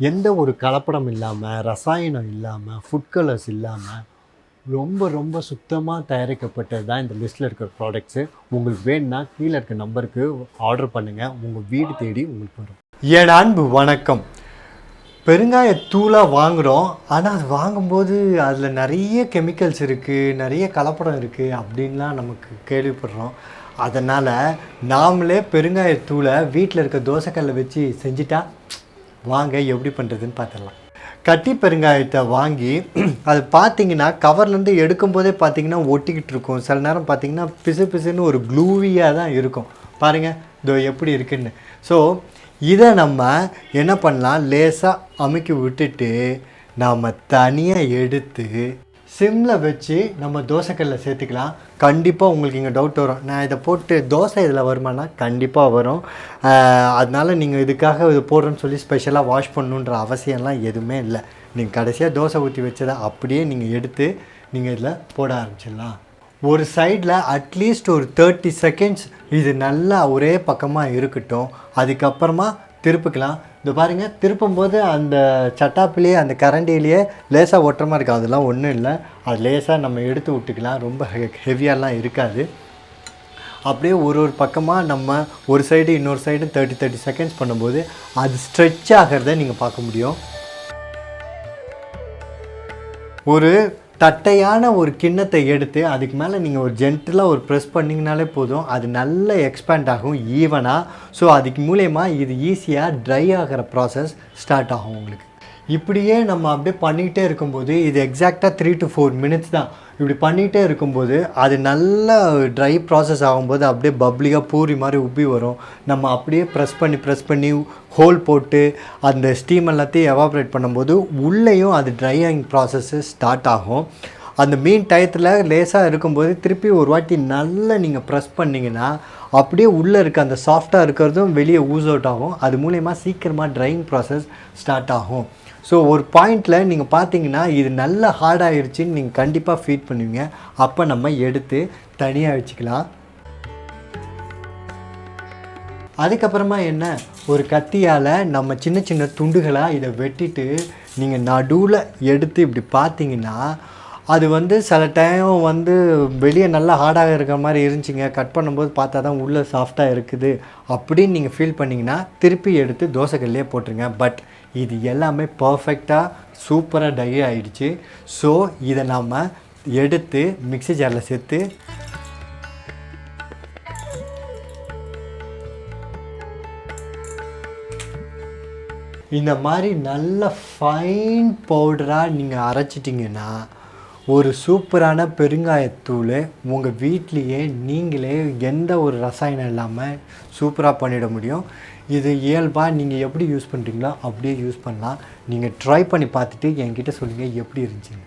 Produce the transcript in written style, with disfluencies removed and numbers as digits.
எந்த ஒரு கலப்படம் இல்லாமல், ரசாயனம் இல்லாமல், ஃபுட் கலர்ஸ் இல்லாமல் ரொம்ப ரொம்ப சுத்தமாக தயாரிக்கப்பட்டது தான் இந்த லிஸ்ட்டில் இருக்கிற ப்ராடக்ட்ஸு. உங்களுக்கு வேணும்னா கீழே இருக்க நம்பருக்கு ஆர்டர் பண்ணுங்கள், உங்கள் வீடு தேடி உங்களுக்கு வரும். என் அன்பு வணக்கம். பெருங்காயத்தூளாக வாங்குகிறோம், ஆனால் அது வாங்கும்போது அதில் நிறைய கெமிக்கல்ஸ் இருக்குது, நிறைய கலப்படம் இருக்குது அப்படின்லாம் நமக்கு கேள்விப்படுறோம். அதனால் நாமளே பெருங்காயத்தூளை வீட்டில் இருக்க தோசைக்கல்லை வச்சு செஞ்சுட்டா வாங்க எப்படி பண்ணுறதுன்னு பார்த்துடலாம். கட்டி பெருங்காயத்தை வாங்கி அது பார்த்திங்கன்னா கவர்லேருந்து எடுக்கும்போதே பார்த்திங்கன்னா ஒட்டிக்கிட்டு இருக்கும். சில நேரம் பார்த்திங்கன்னா பிசு பிசுன்னு ஒரு க்ளூவியாக தான் இருக்கும். பாருங்கள் இதோ எப்படி இருக்குன்னு. ஸோ இதை நம்ம என்ன பண்ணலாம், லேசாக அமுக்கி விட்டுட்டு நாம் தனியாக எடுத்து சிம்மில் வச்சு நம்ம தோசைக்கல்லில் சேர்த்துக்கலாம். கண்டிப்பாக உங்களுக்கு இங்கே டவுட் வரும், நான் இதை போட்டு தோசை இதில் வருமானா? கண்டிப்பாக வரும். அதனால் நீங்கள் இதுக்காக இது போடுறேன்னு சொல்லி ஸ்பெஷலாக வாஷ் பண்ணணுன்ற அவசியம்லாம் எதுவுமே இல்லை. நீங்கள் கடைசியாக தோசை ஊற்றி வச்சதை அப்படியே நீங்கள் எடுத்து நீங்கள் இதில் போட ஆரம்பிச்சிடலாம். ஒரு சைடில் அட்லீஸ்ட் ஒரு 30 செகண்ட்ஸ் இது நல்லா ஒரே பக்கமாக இருக்கட்டும். அதுக்கப்புறமா திருப்பிக்கலாம். இந்த பாருங்கள், திருப்பும்போது அந்த சட்டாப்பிலேயே அந்த கரண்டிலேயே லேசாக ஒட்டுறமாக இருக்குது. அதெல்லாம் ஒன்றும் இல்லை, அது லேசாக நம்ம எடுத்து விட்டுக்கலாம். ரொம்ப ஹெவியாலாம் இருக்காது. அப்படியே ஒரு ஒரு பக்கமாக நம்ம ஒரு சைடு இன்னொரு சைடு 30 செகண்ட்ஸ் பண்ணும்போது அது ஸ்ட்ரெச் ஆகிறத நீங்கள் பார்க்க முடியும். ஒரு தட்டையான ஒரு கிண்ணத்தை எடுத்து அதுக்கு மேலே நீங்கள் ஒரு ஜென்டிலாக ஒரு ப்ரெஸ் பண்ணிங்கனாலே போதும், அது நல்லா எக்ஸ்பேண்ட் ஆகும் ஈவனாக. ஸோ அதுக்கு மூலயமா இது ஈஸியாக ட்ரை ஆகிற ப்ராசஸ் ஸ்டார்ட் ஆகும் உங்களுக்கு. இப்படியே நம்ம அப்படியே பண்ணிகிட்டே இருக்கும்போது இது எக்ஸாக்டாக 3 to 4 minutes தான். இப்படி பண்ணிகிட்டே இருக்கும்போது அது நல்லா ட்ரை ப்ராசஸ் ஆகும்போது அப்படியே பப்ளியாக பூரி மாதிரி உப்பி வரும். நம்ம அப்படியே ப்ரெஸ் பண்ணி ஹோல் போட்டு அந்த ஸ்டீம் எல்லாத்தையும் எவாப்ரேட் பண்ணும்போது உள்ளேயும் அது ட்ரை ஆகிங் ப்ராசஸ்ஸு ஸ்டார்ட் ஆகும். அந்த மீன் டயத்தில் லேசாக இருக்கும்போது திருப்பி ஒரு வாட்டி நல்லா நீங்கள் ப்ரெஸ் பண்ணிங்கன்னா அப்படியே உள்ளே இருக்க அந்த சாஃப்டாக இருக்கிறதும் வெளியே ஊஸ் அவுட் ஆகும். அது மூலயமா சீக்கிரமாக ட்ரையிங் ப்ராசஸ் ஸ்டார்ட் ஆகும். ஸோ ஒரு பாயிண்டில் நீங்கள் பார்த்தீங்கன்னா இது நல்லா ஹார்டாகிருச்சின்னு நீங்கள் கண்டிப்பாக ஃபீல் பண்ணுவீங்க. அப்போ நம்ம எடுத்து தனியாக வச்சுக்கலாம். அதுக்கப்புறமா என்ன, ஒரு கத்தியால் நம்ம சின்ன சின்ன துண்டுகளாக இதை வெட்டிட்டு நீங்கள் நடுவில் எடுத்து இப்படி பார்த்தீங்கன்னா அது சில டைம் வெளியே நல்லா ஹார்டாக இருக்கிற மாதிரி இருந்துச்சிங்க, கட் பண்ணும்போது பார்த்தா தான் உள்ளே சாஃப்டாக இருக்குது அப்படின்னு நீங்கள் ஃபீல் பண்ணிங்கன்னா திருப்பி எடுத்து தோசைக்கல்லையே போட்டுருங்க. பட் இது எல்லாமே பர்ஃபெக்டாக சூப்பராக ட்ரை ஆகிடுச்சு. ஸோ இதை நாம் எடுத்து மிக்ஸி ஜாரில் சேர்த்து இந்த மாதிரி நல்ல ஃபைன் பவுடராக நீங்கள் அரைச்சிட்டிங்கன்னா ஒரு சூப்பரான பெருங்காயத்தூள் உங்கள் வீட்லேயே நீங்களே எந்த ஒரு ரசாயனம் இல்லாமல் சூப்பராக பண்ணிட முடியும். இது இயல்பாக நீங்கள் எப்படி யூஸ் பண்ணுறீங்களோ அப்படியே யூஸ் பண்ணலாம். நீங்கள் ட்ரை பண்ணி பார்த்துட்டு என்கிட்ட சொல்லுங்கள் எப்படி இருந்துச்சுன்னு.